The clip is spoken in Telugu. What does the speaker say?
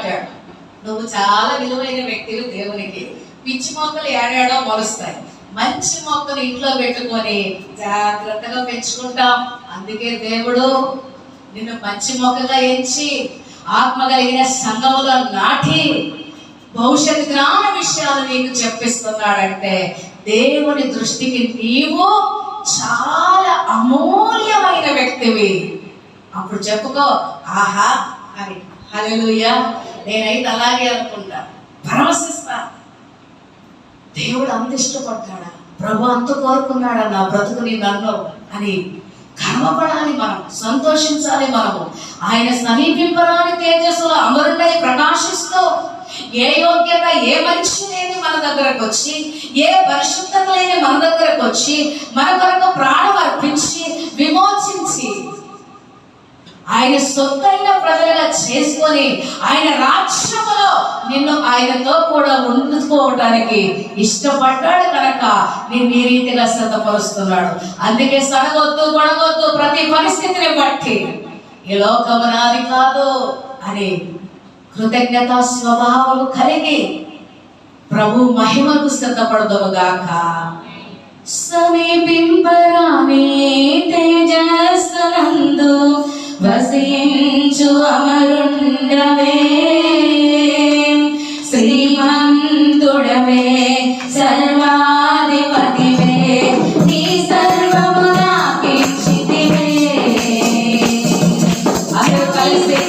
నాటాడు. నువ్వు చాలా విలువైన వ్యక్తివి దేవునికి. పిచ్చి మొక్కలు ఏడాడో మొలుస్తాయి, మంచి మొక్కలు ఇంట్లో పెట్టుకొని జాగ్రత్తగా పెంచుకుంటాం. అందుకే దేవుడు నిన్ను మంచి మొక్కగా ఎంచి ఆత్మ కలిగిన సంఘములో నాటి భవిష్యత్ జ్ఞాన విషయాలు నీకు చెప్పిస్తున్నాడంటే దేవుని దృష్టికి నీవు చాలా అమూల్యమైన వ్యక్తివి. అప్పుడు చెప్పుకో, ఆహా అని. హల్లెలూయా. నేనైతే అలాగే అనుకుంటా, పరవశిస్తా. దేవుడు అంత ఇష్టపడ్డాడా, ప్రభు అంత కోరుకున్నాడా నా బ్రతుకుని నన్ను అని గర్వపడాలి మనం, సంతోషించాలి మనము. ఆయన సమీపింపరాని తేజస్సులో అమరుడై ప్రకాశిస్తూ ఏ యోగ్యత ఏ మనిషి లేని మన దగ్గరకు వచ్చి, ఏ పరిశుద్ధత లేని మన దగ్గరకు వచ్చి మన కొరకు ప్రాణం అర్పించి విమోచించి ఆయన సొత్తైన ప్రజలుగా చేసుకొని ఆయన రాజ్యములో నిన్ను ఆయనతో కూడా ఉండుకోవడానికి ఇష్టపడ్డాడు కనుక నేను ఈ రీతిగా సిద్ధపరుస్తున్నాడు. అందుకే సడగొద్దు గొడగొద్దు, ప్రతి పరిస్థితిని బట్టి ఈ లోకము నాది కాదు అని కృతజ్ఞత స్వభావం కలిగి ప్రభు మహిమకు సిద్ధపడదుము గాక. సమీపింపరాని తేజస్సునందు వసించు అమరుండవే, శ్రీమంతుడవే, సర్వాధిపతివే, నీ సర్వము నాకిచ్చితివే. అందరూ కలిసి